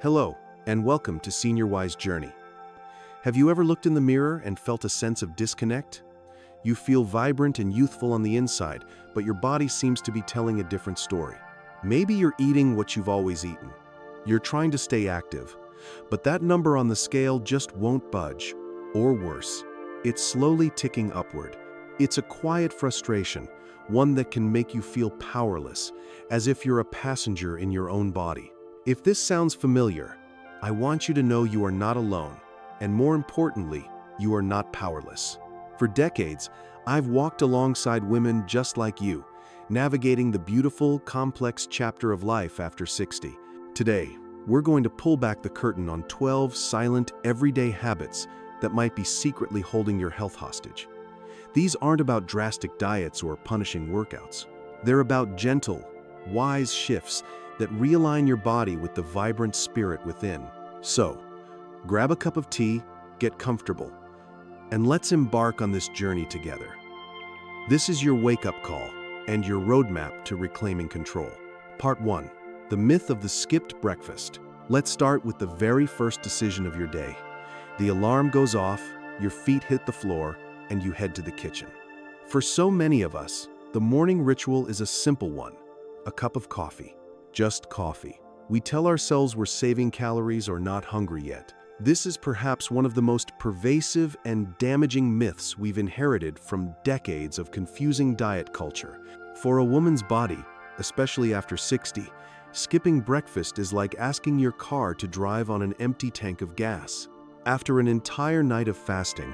Hello, and welcome to Senior Wise Journey. Have you ever looked in the mirror and felt a sense of disconnect? You feel vibrant and youthful on the inside, but your body seems to be telling a different story. Maybe you're eating what you've always eaten. You're trying to stay active, but that number on the scale just won't budge. Or worse, it's slowly ticking upward. It's a quiet frustration, one that can make you feel powerless, as if you're a passenger in your own body. If this sounds familiar, I want you to know you are not alone, and more importantly, you are not powerless. For decades, I've walked alongside women just like you, navigating the beautiful, complex chapter of life after 60. Today, we're going to pull back the curtain on 12 silent, everyday habits that might be secretly holding your health hostage. These aren't about drastic diets or punishing workouts. They're about gentle, wise shifts that realign your body with the vibrant spirit within. So, grab a cup of tea, get comfortable, and let's embark on this journey together. This is your wake-up call and your roadmap to reclaiming control. Part 1. The myth of the skipped breakfast. Let's start with the very first decision of your day. The alarm goes off, your feet hit the floor, and you head to the kitchen. For so many of us, the morning ritual is a simple one: a cup of coffee. Just coffee. We tell ourselves we're saving calories or not hungry yet. This is perhaps one of the most pervasive and damaging myths we've inherited from decades of confusing diet culture. For a woman's body, especially after 60, skipping breakfast is like asking your car to drive on an empty tank of gas. After an entire night of fasting,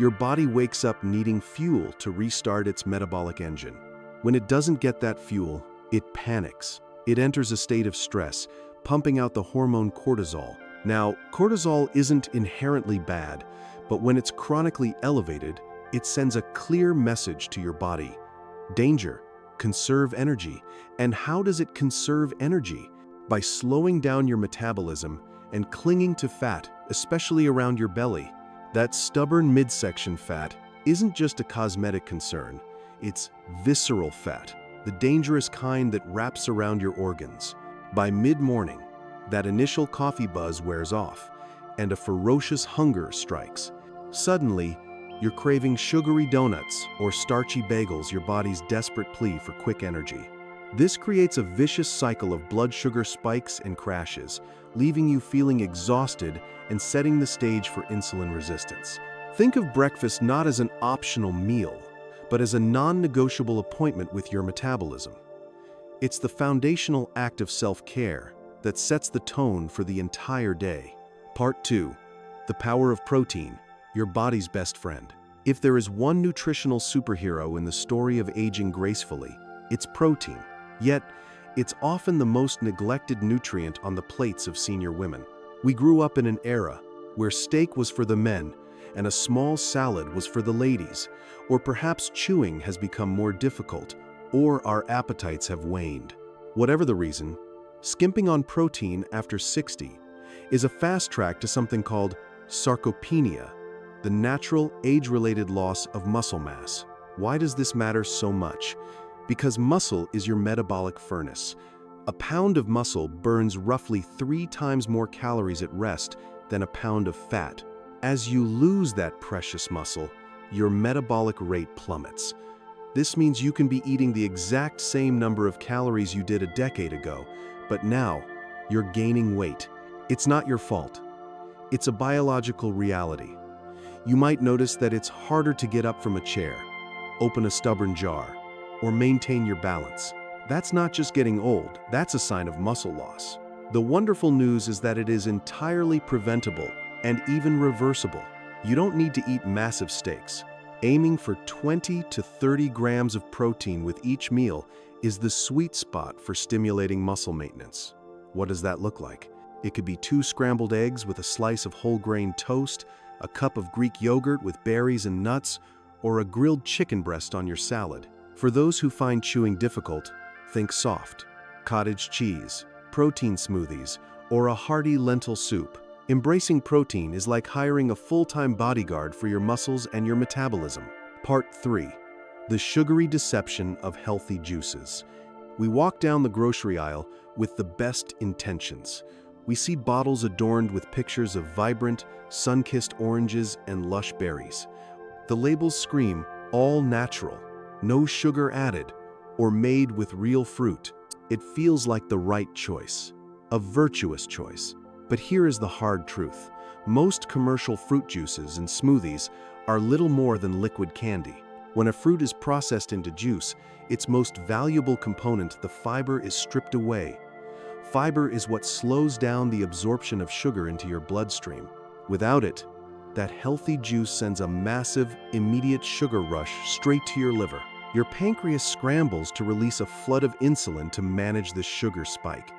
your body wakes up needing fuel to restart its metabolic engine. When it doesn't get that fuel, it panics. It enters a state of stress, pumping out the hormone cortisol. Now, cortisol isn't inherently bad, but when it's chronically elevated, it sends a clear message to your body. Danger, conserve energy. And how does it conserve energy? By slowing down your metabolism and clinging to fat, especially around your belly. That stubborn midsection fat isn't just a cosmetic concern, it's visceral fat, the dangerous kind that wraps around your organs. By mid-morning, that initial coffee buzz wears off, and a ferocious hunger strikes. Suddenly, you're craving sugary donuts or starchy bagels, your body's desperate plea for quick energy. This creates a vicious cycle of blood sugar spikes and crashes, leaving you feeling exhausted and setting the stage for insulin resistance. Think of breakfast not as an optional meal, but as a non-negotiable appointment with your metabolism. It's the foundational act of self-care that sets the tone for the entire day. Part 2. The power of protein, your body's best friend. If there is one nutritional superhero in the story of aging gracefully, it's protein. Yet, it's often the most neglected nutrient on the plates of senior women. We grew up in an era where steak was for the men and a small salad was for the ladies, or perhaps chewing has become more difficult, or our appetites have waned. Whatever the reason, skimping on protein after 60 is a fast track to something called sarcopenia, the natural age-related loss of muscle mass. Why does this matter so much? Because muscle is your metabolic furnace. A pound of muscle burns roughly 3 times more calories at rest than a pound of fat. As you lose that precious muscle, your metabolic rate plummets. This means you can be eating the exact same number of calories you did a decade ago, but now you're gaining weight. It's not your fault. It's a biological reality. You might notice that it's harder to get up from a chair, open a stubborn jar, or maintain your balance. That's not just getting old, that's a sign of muscle loss. The wonderful news is that it is entirely preventable and even reversible. You don't need to eat massive steaks. Aiming for 20 to 30 grams of protein with each meal is the sweet spot for stimulating muscle maintenance. What does that look like? It could be 2 scrambled eggs with a slice of whole grain toast, a cup of Greek yogurt with berries and nuts, or a grilled chicken breast on your salad. For those who find chewing difficult, think soft, cottage cheese, protein smoothies, or a hearty lentil soup. Embracing protein is like hiring a full-time bodyguard for your muscles and your metabolism. Part 3. The sugary deception of healthy juices. We walk down the grocery aisle with the best intentions. We see bottles adorned with pictures of vibrant, sun-kissed oranges and lush berries. The labels scream, all natural, no sugar added, or made with real fruit. It feels like the right choice, a virtuous choice. But here is the hard truth. Most commercial fruit juices and smoothies are little more than liquid candy. When a fruit is processed into juice, its most valuable component, the fiber, is stripped away. Fiber is what slows down the absorption of sugar into your bloodstream. Without it, that healthy juice sends a massive, immediate sugar rush straight to your liver. Your pancreas scrambles to release a flood of insulin to manage this sugar spike.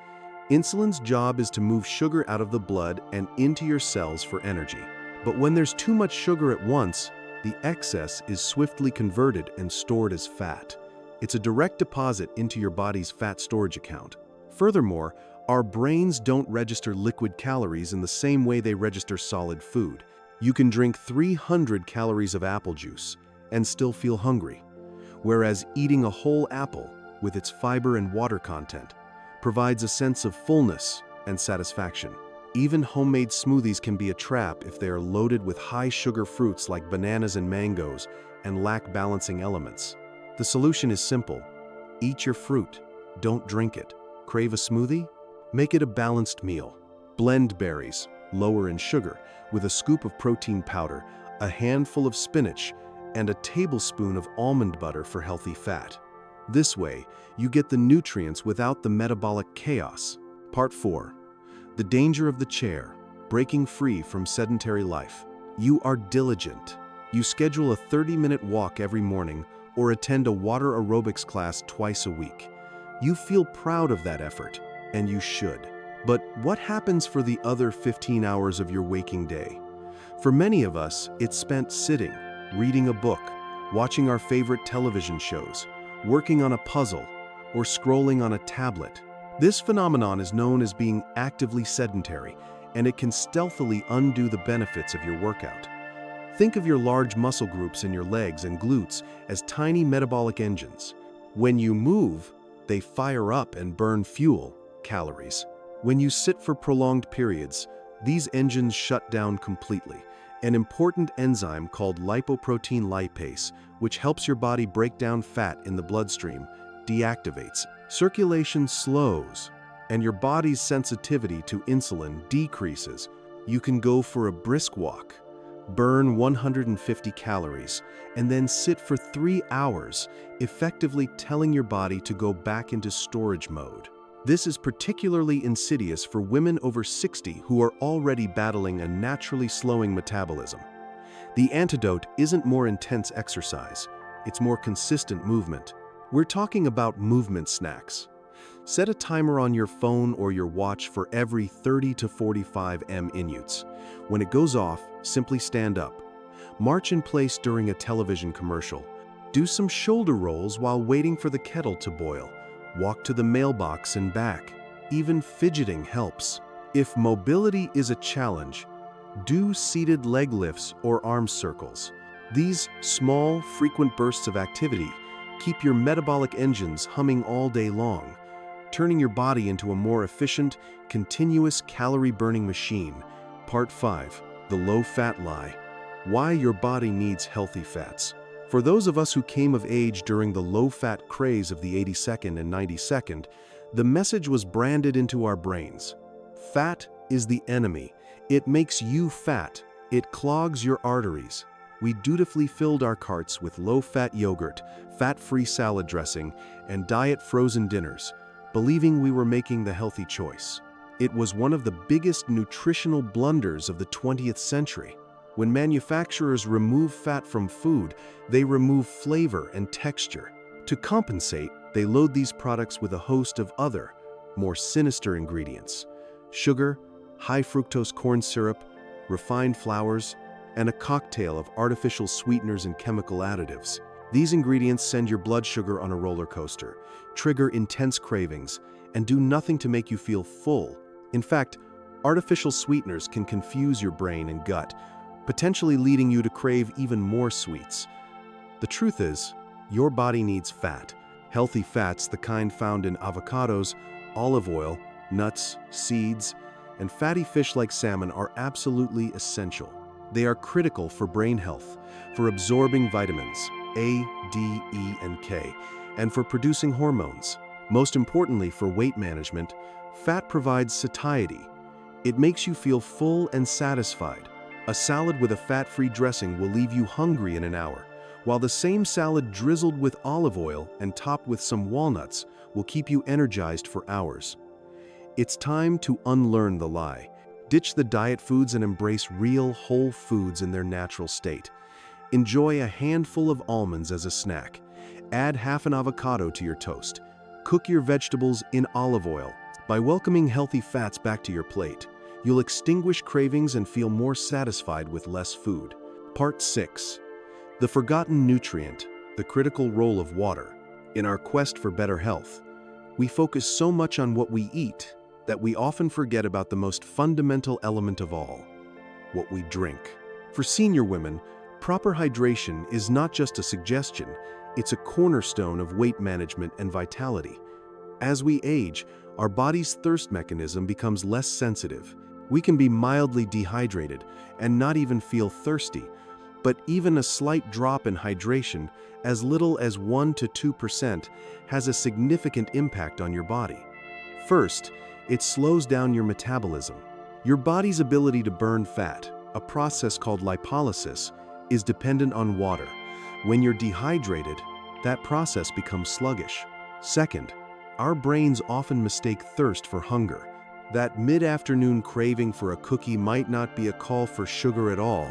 Insulin's job is to move sugar out of the blood and into your cells for energy. But when there's too much sugar at once, the excess is swiftly converted and stored as fat. It's a direct deposit into your body's fat storage account. Furthermore, our brains don't register liquid calories in the same way they register solid food. You can drink 300 calories of apple juice and still feel hungry, whereas eating a whole apple, with its fiber and water content, provides a sense of fullness and satisfaction. Even homemade smoothies can be a trap if they are loaded with high-sugar fruits like bananas and mangoes and lack balancing elements. The solution is simple. Eat your fruit. Don't drink it. Crave a smoothie? Make it a balanced meal. Blend berries, lower in sugar, with a scoop of protein powder, a handful of spinach, and a tablespoon of almond butter for healthy fat. This way, you get the nutrients without the metabolic chaos. Part 4. The danger of the chair, breaking free from sedentary life. You are diligent. You schedule a 30-minute walk every morning or attend a water aerobics class twice a week. You feel proud of that effort, and you should. But what happens for the other 15 hours of your waking day? For many of us, it's spent sitting, reading a book, watching our favorite television shows, working on a puzzle, or scrolling on a tablet. This phenomenon is known as being actively sedentary, and it can stealthily undo the benefits of your workout. Think of your large muscle groups in your legs and glutes as tiny metabolic engines. When you move, they fire up and burn fuel, calories. When you sit for prolonged periods, these engines shut down completely. An important enzyme called lipoprotein lipase, which helps your body break down fat in the bloodstream, deactivates. Circulation slows, and your body's sensitivity to insulin decreases. You can go for a brisk walk, burn 150 calories, and then sit for 3 hours, effectively telling your body to go back into storage mode. This is particularly insidious for women over 60 who are already battling a naturally slowing metabolism. The antidote isn't more intense exercise, it's more consistent movement. We're talking about movement snacks. Set a timer on your phone or your watch for every 30 to 45 minutes. When it goes off, simply stand up. March in place during a television commercial. Do some shoulder rolls while waiting for the kettle to boil. Walk to the mailbox and back. Even fidgeting helps. If mobility is a challenge, do seated leg lifts or arm circles. These small, frequent bursts of activity keep your metabolic engines humming all day long, turning your body into a more efficient, continuous calorie-burning machine. Part 5. The low-fat lie. Why your body needs healthy fats. For those of us who came of age during the low-fat craze of the 82nd and 92nd, the message was branded into our brains. Fat is the enemy. It makes you fat. It clogs your arteries. We dutifully filled our carts with low-fat yogurt, fat-free salad dressing, and diet frozen dinners, believing we were making the healthy choice. It was one of the biggest nutritional blunders of the 20th century. When manufacturers remove fat from food, they remove flavor and texture. To compensate, they load these products with a host of other, more sinister ingredients: sugar, high fructose corn syrup, refined flours, and a cocktail of artificial sweeteners and chemical additives. These ingredients send your blood sugar on a roller coaster, trigger intense cravings, and do nothing to make you feel full. In fact, artificial sweeteners can confuse your brain and gut, potentially leading you to crave even more sweets. The truth is, your body needs fat. Healthy fats, the kind found in avocados, olive oil, nuts, seeds, and fatty fish like salmon are absolutely essential. They are critical for brain health, for absorbing vitamins A, D, E, and K, and for producing hormones. Most importantly, for weight management, fat provides satiety. It makes you feel full and satisfied. A salad with a fat-free dressing will leave you hungry in an hour, while the same salad drizzled with olive oil and topped with some walnuts will keep you energized for hours. It's time to unlearn the lie. Ditch the diet foods and embrace real, whole foods in their natural state. Enjoy a handful of almonds as a snack. Add half an avocado to your toast. Cook your vegetables in olive oil. By welcoming healthy fats back to your plate, you'll extinguish cravings and feel more satisfied with less food. Part 6. The forgotten nutrient, the critical role of water. In our quest for better health, we focus so much on what we eat that we often forget about the most fundamental element of all, what we drink. For senior women, proper hydration is not just a suggestion, it's a cornerstone of weight management and vitality. As we age, our body's thirst mechanism becomes less sensitive. We can be mildly dehydrated and not even feel thirsty, but even a slight drop in hydration, as little as 1 to 2%, has a significant impact on your body. First, it slows down your metabolism. Your body's ability to burn fat, a process called lipolysis, is dependent on water. When you're dehydrated, that process becomes sluggish. Second, our brains often mistake thirst for hunger. That mid-afternoon craving for a cookie might not be a call for sugar at all,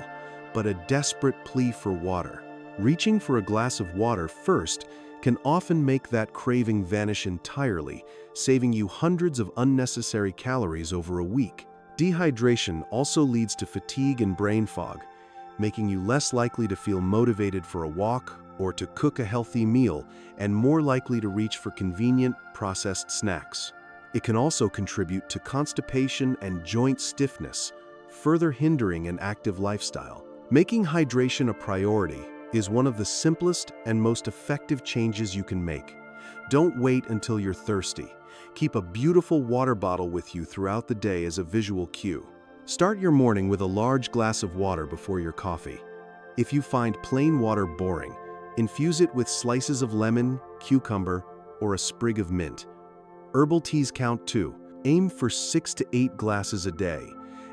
but a desperate plea for water. Reaching for a glass of water first can often make that craving vanish entirely, saving you hundreds of unnecessary calories over a week. Dehydration also leads to fatigue and brain fog, making you less likely to feel motivated for a walk or to cook a healthy meal, and more likely to reach for convenient, processed snacks. It can also contribute to constipation and joint stiffness, further hindering an active lifestyle. Making hydration a priority is one of the simplest and most effective changes you can make. Don't wait until you're thirsty. Keep a beautiful water bottle with you throughout the day as a visual cue. Start your morning with a large glass of water before your coffee. If you find plain water boring, infuse it with slices of lemon, cucumber, or a sprig of mint. Herbal teas count too. Aim for 6 to 8 glasses a day,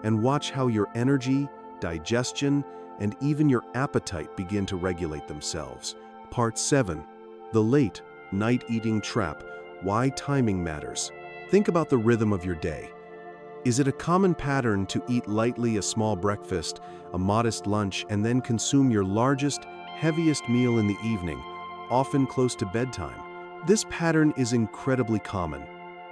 and watch how your energy, digestion, and even your appetite begin to regulate themselves. Part 7. The late night eating trap. Why timing matters. Think about the rhythm of your day. Is it a common pattern to eat lightly a small breakfast, a modest lunch, and then consume your largest, heaviest meal in the evening, often close to bedtime? This pattern is incredibly common,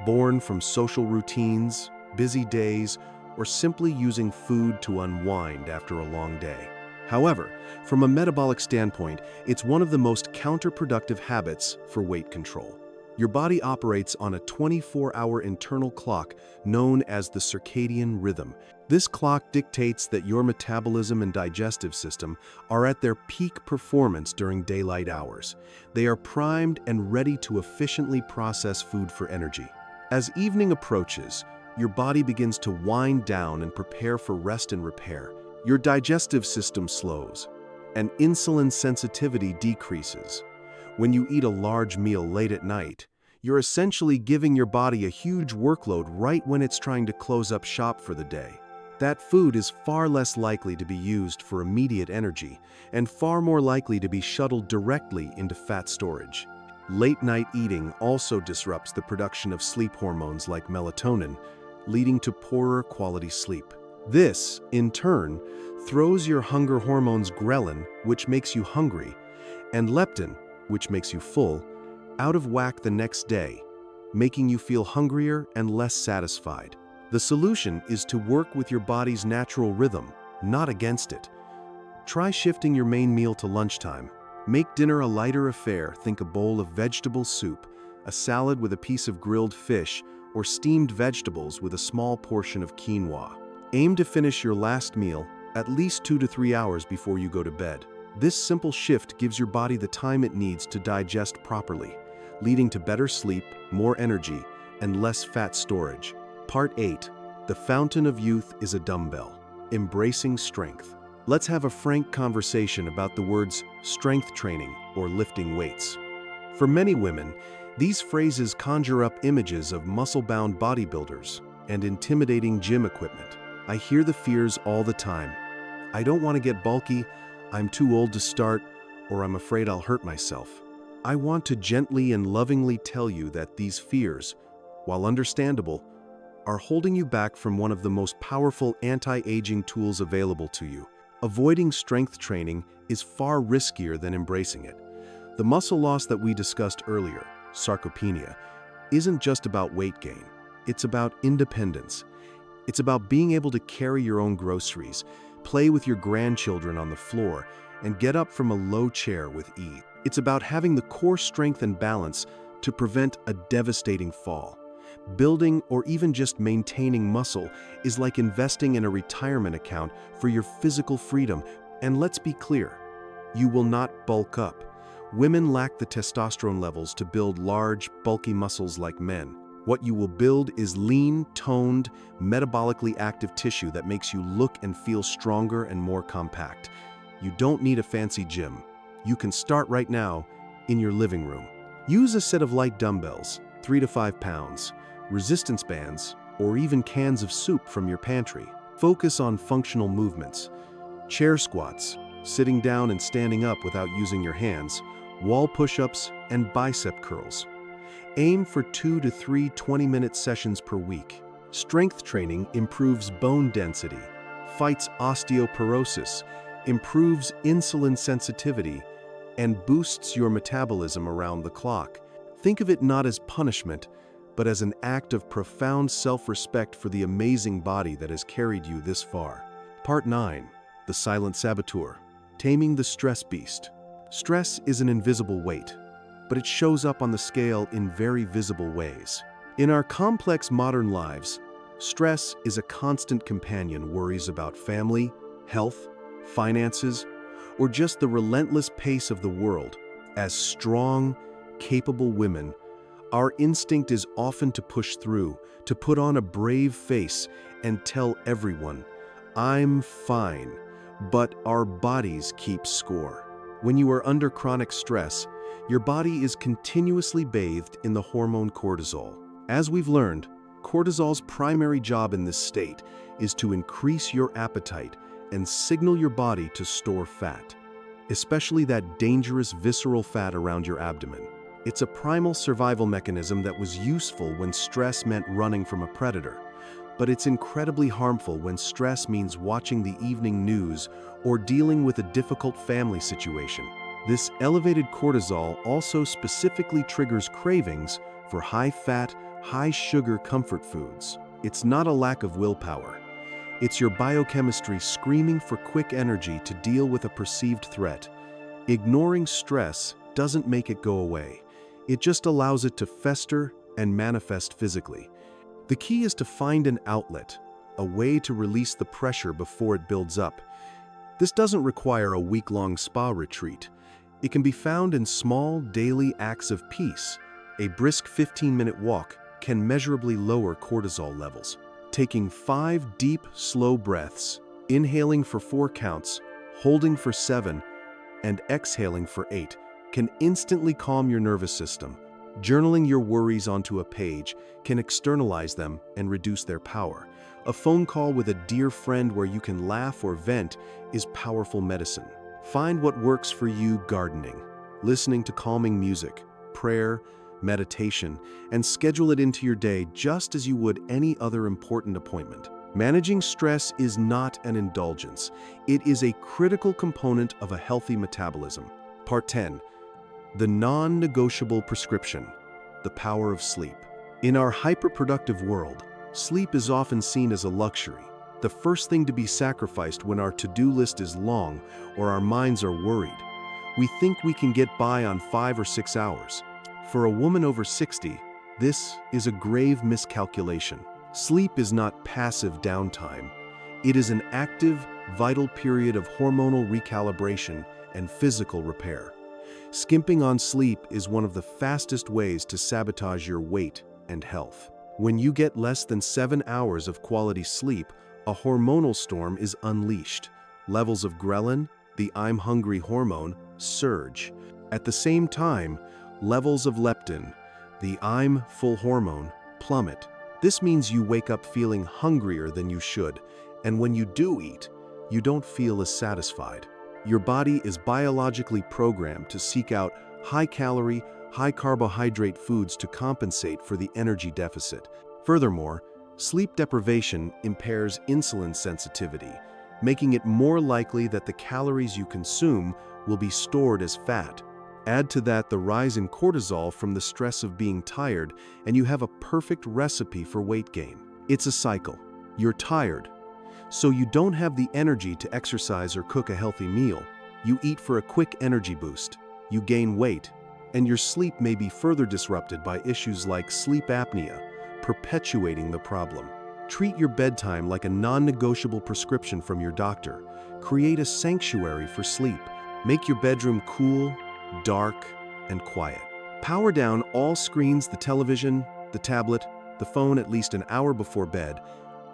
born from social routines, busy days, or simply using food to unwind after a long day. However, from a metabolic standpoint, it's one of the most counterproductive habits for weight control. Your body operates on a 24-hour internal clock known as the circadian rhythm. This clock dictates that your metabolism and digestive system are at their peak performance during daylight hours. They are primed and ready to efficiently process food for energy. As evening approaches, your body begins to wind down and prepare for rest and repair. Your digestive system slows, and insulin sensitivity decreases. When you eat a large meal late at night, you're essentially giving your body a huge workload right when it's trying to close up shop for the day. That food is far less likely to be used for immediate energy and far more likely to be shuttled directly into fat storage. Late-night eating also disrupts the production of sleep hormones like melatonin, leading to poorer quality sleep. This, in turn, throws your hunger hormones ghrelin, which makes you hungry, and leptin, which makes you full, out of whack the next day, making you feel hungrier and less satisfied. The solution is to work with your body's natural rhythm, not against it. Try shifting your main meal to lunchtime. Make dinner a lighter affair. Think a bowl of vegetable soup, a salad with a piece of grilled fish, or steamed vegetables with a small portion of quinoa. Aim to finish your last meal at least 2 to 3 hours before you go to bed. This simple shift gives your body the time it needs to digest properly, leading to better sleep, more energy, and less fat storage. Part 8. The fountain of youth is a dumbbell, embracing strength. Let's have a frank conversation about the words strength training or lifting weights. For many women, these phrases conjure up images of muscle-bound bodybuilders and intimidating gym equipment. I hear the fears all the time. I don't want to get bulky, I'm too old to start, or I'm afraid I'll hurt myself. I want to gently and lovingly tell you that these fears, while understandable, are holding you back from one of the most powerful anti-aging tools available to you. Avoiding strength training is far riskier than embracing it. The muscle loss that we discussed earlier, sarcopenia, isn't just about weight gain. It's about independence. It's about being able to carry your own groceries, play with your grandchildren on the floor, and get up from a low chair with ease. It's about having the core strength and balance to prevent a devastating fall. Building or even just maintaining muscle is like investing in a retirement account for your physical freedom. And let's be clear, you will not bulk up. Women lack the testosterone levels to build large, bulky muscles like men. What you will build is lean, toned, metabolically active tissue that makes you look and feel stronger and more compact. You don't need a fancy gym. You can start right now in your living room. Use a set of light dumbbells, 3 to 5 pounds, resistance bands, or even cans of soup from your pantry. Focus on functional movements. Chair squats, sitting down and standing up without using your hands, wall push-ups, and bicep curls. Aim for 2 to 3 20-minute sessions per week. Strength training improves bone density, fights osteoporosis, improves insulin sensitivity, and boosts your metabolism around the clock. Think of it not as punishment, but as an act of profound self-respect for the amazing body that has carried you this far. Part 9. The Silent Saboteur. Taming the Stress Beast. Stress is an invisible weight, but it shows up on the scale in very visible ways. In our complex modern lives, stress is a constant companion. Worries about family, health, finances, or just the relentless pace of the world. As strong, capable women, our instinct is often to push through, to put on a brave face and tell everyone, "I'm fine," but our bodies keep score. When you are under chronic stress, your body is continuously bathed in the hormone cortisol. As we've learned, cortisol's primary job in this state is to increase your appetite and signal your body to store fat, especially that dangerous visceral fat around your abdomen. It's a primal survival mechanism that was useful when stress meant running from a predator, but it's incredibly harmful when stress means watching the evening news or dealing with a difficult family situation. This elevated cortisol also specifically triggers cravings for high-fat, high-sugar comfort foods. It's not a lack of willpower. It's your biochemistry screaming for quick energy to deal with a perceived threat. Ignoring stress doesn't make it go away. It just allows it to fester and manifest physically. The key is to find an outlet, a way to release the pressure before it builds up. This doesn't require a week-long spa retreat. It can be found in small, daily acts of peace. A brisk 15-minute walk can measurably lower cortisol levels. Taking 5 deep, slow breaths, inhaling for 4 counts, holding for 7, and exhaling for 8, can instantly calm your nervous system. Journaling your worries onto a page can externalize them and reduce their power. A phone call with a dear friend where you can laugh or vent is powerful medicine. Find what works for you: gardening, listening to calming music, prayer, meditation, and schedule it into your day just as you would any other important appointment. Managing stress is not an indulgence. It is a critical component of a healthy metabolism. Part 10. The non-negotiable prescription. The power of sleep. In our hyperproductive world, sleep is often seen as a luxury, the first thing to be sacrificed when our to-do list is long or our minds are worried. We think we can get by on 5 or 6 hours. For a woman over 60, this is a grave miscalculation. Sleep is not passive downtime. It is an active, vital period of hormonal recalibration and physical repair. Skimping on sleep is one of the fastest ways to sabotage your weight and health. When you get less than 7 hours of quality sleep, a hormonal storm is unleashed. Levels of ghrelin, the I'm hungry hormone, surge. At the same time, levels of leptin, the I'm full hormone, plummet. This means you wake up feeling hungrier than you should, and when you do eat, you don't feel as satisfied. Your body is biologically programmed to seek out high-calorie, high-carbohydrate foods to compensate for the energy deficit. Furthermore, sleep deprivation impairs insulin sensitivity, making it more likely that the calories you consume will be stored as fat. Add to that the rise in cortisol from the stress of being tired, and you have a perfect recipe for weight gain. It's a cycle. You're tired, so you don't have the energy to exercise or cook a healthy meal. You eat for a quick energy boost. You gain weight, and your sleep may be further disrupted by issues like sleep apnea, perpetuating the problem. Treat your bedtime like a non-negotiable prescription from your doctor. Create a sanctuary for sleep. Make your bedroom cool, dark, and quiet. Power down all screens, the television, the tablet, the phone at least an hour before bed,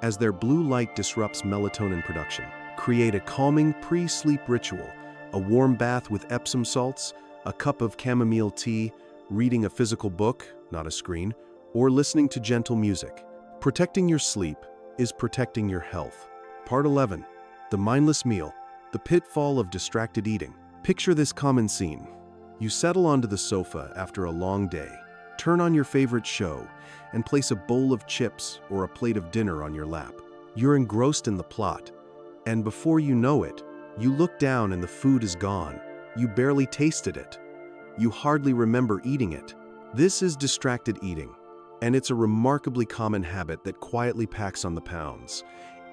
as their blue light disrupts melatonin production. Create a calming pre-sleep ritual, a warm bath with Epsom salts, a cup of chamomile tea, reading a physical book, not a screen, or listening to gentle music. Protecting your sleep is protecting your health. Part 11. The mindless meal, the pitfall of distracted eating. Picture this common scene. You settle onto the sofa after a long day, turn on your favorite show, and place a bowl of chips or a plate of dinner on your lap. You're engrossed in the plot, and before you know it, you look down and the food is gone. You barely tasted it. You hardly remember eating it. This is distracted eating, and it's a remarkably common habit that quietly packs on the pounds.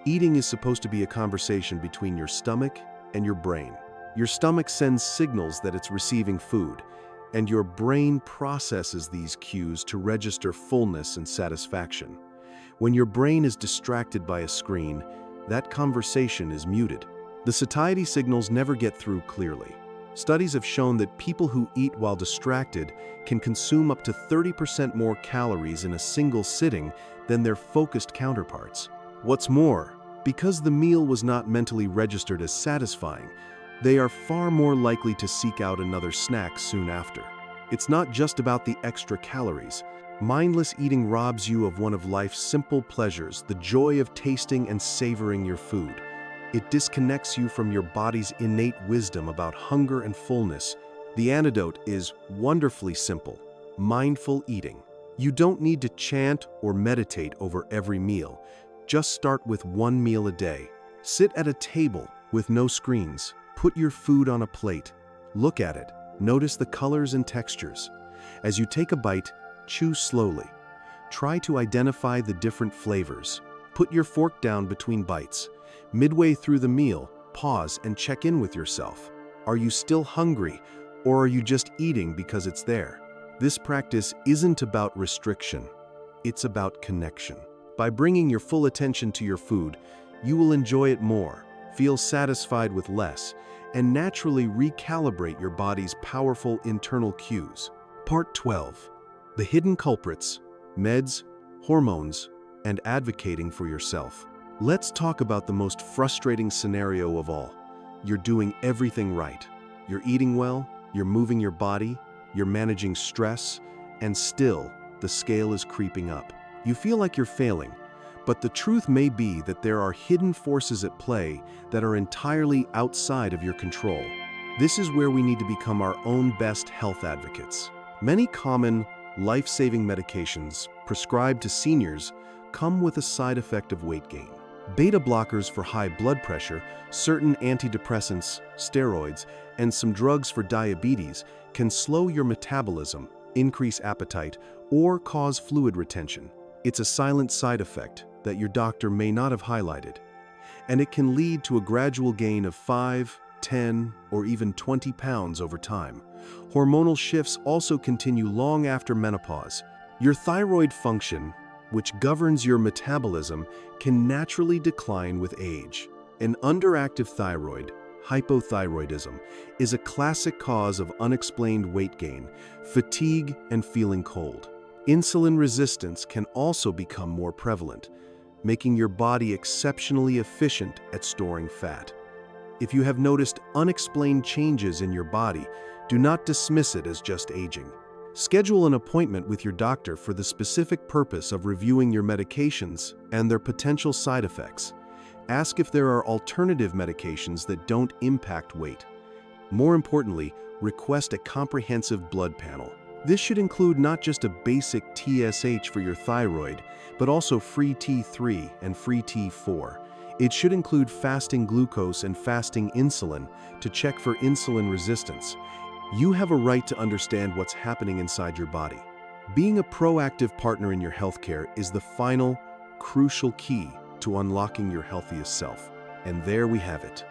Eating is supposed to be a conversation between your stomach and your brain. Your stomach sends signals that it's receiving food, and your brain processes these cues to register fullness and satisfaction. When your brain is distracted by a screen, that conversation is muted. The satiety signals never get through clearly. Studies have shown that people who eat while distracted can consume up to 30% more calories in a single sitting than their focused counterparts. What's more, because the meal was not mentally registered as satisfying, they are far more likely to seek out another snack soon after. It's not just about the extra calories. Mindless eating robs you of one of life's simple pleasures, the joy of tasting and savoring your food. It disconnects you from your body's innate wisdom about hunger and fullness. The antidote is wonderfully simple: mindful eating. You don't need to chant or meditate over every meal. Just start with one meal a day. Sit at a table with no screens. Put your food on a plate. Look at it. Notice the colors and textures. As you take a bite, chew slowly. Try to identify the different flavors. Put your fork down between bites. Midway through the meal, pause and check in with yourself. Are you still hungry, or are you just eating because it's there? This practice isn't about restriction. It's about connection. By bringing your full attention to your food, you will enjoy it more, feel satisfied with less, and naturally recalibrate your body's powerful internal cues. Part 12. The hidden culprits, meds, hormones, and advocating for yourself. Let's talk about the most frustrating scenario of all. You're doing everything right. You're eating well, you're moving your body, you're managing stress, and still, the scale is creeping up. You feel like you're failing, but the truth may be that there are hidden forces at play that are entirely outside of your control. This is where we need to become our own best health advocates. Many common, life-saving medications prescribed to seniors come with a side effect of weight gain. Beta blockers for high blood pressure, certain antidepressants, steroids, and some drugs for diabetes can slow your metabolism, increase appetite, or cause fluid retention. It's a silent side effect that your doctor may not have highlighted, and it can lead to a gradual gain of 5, 10, or even 20 pounds over time. Hormonal shifts also continue long after menopause. Your thyroid function, which governs your metabolism, can naturally decline with age. An underactive thyroid, hypothyroidism, is a classic cause of unexplained weight gain, fatigue, and feeling cold. Insulin resistance can also become more prevalent, making your body exceptionally efficient at storing fat. If you have noticed unexplained changes in your body, do not dismiss it as just aging. Schedule an appointment with your doctor for the specific purpose of reviewing your medications and their potential side effects. Ask if there are alternative medications that don't impact weight. More importantly, request a comprehensive blood panel. This should include not just a basic TSH for your thyroid, but also free T3 and free T4. It should include fasting glucose and fasting insulin to check for insulin resistance. You have a right to understand what's happening inside your body. Being a proactive partner in your healthcare is the final, crucial key to unlocking your healthiest self. And there we have it.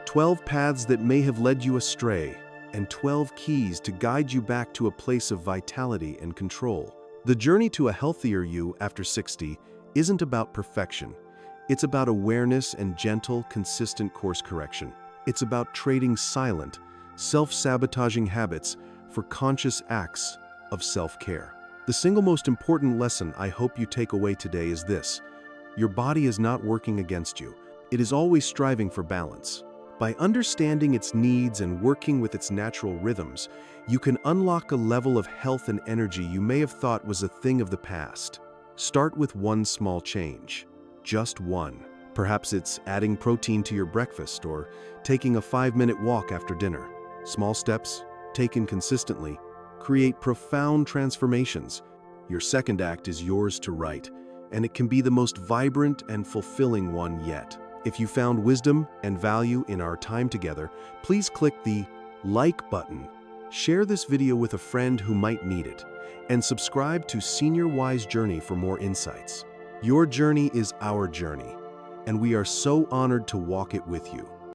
12 paths that may have led you astray, and 12 keys to guide you back to a place of vitality and control. The journey to a healthier you after 60 isn't about perfection. It's about awareness and gentle, consistent course correction. It's about trading silent, self-sabotaging habits for conscious acts of self-care. The single most important lesson I hope you take away today is this: your body is not working against you. It is always striving for balance. By understanding its needs and working with its natural rhythms, you can unlock a level of health and energy you may have thought was a thing of the past. Start with one small change. Just one. Perhaps it's adding protein to your breakfast or taking a 5-minute walk after dinner. Small steps, taken consistently, create profound transformations. Your second act is yours to write, and it can be the most vibrant and fulfilling one yet. If you found wisdom and value in our time together, please click the like button, share this video with a friend who might need it, and subscribe to Senior Wise Journey for more insights. Your journey is our journey, and we are so honored to walk it with you.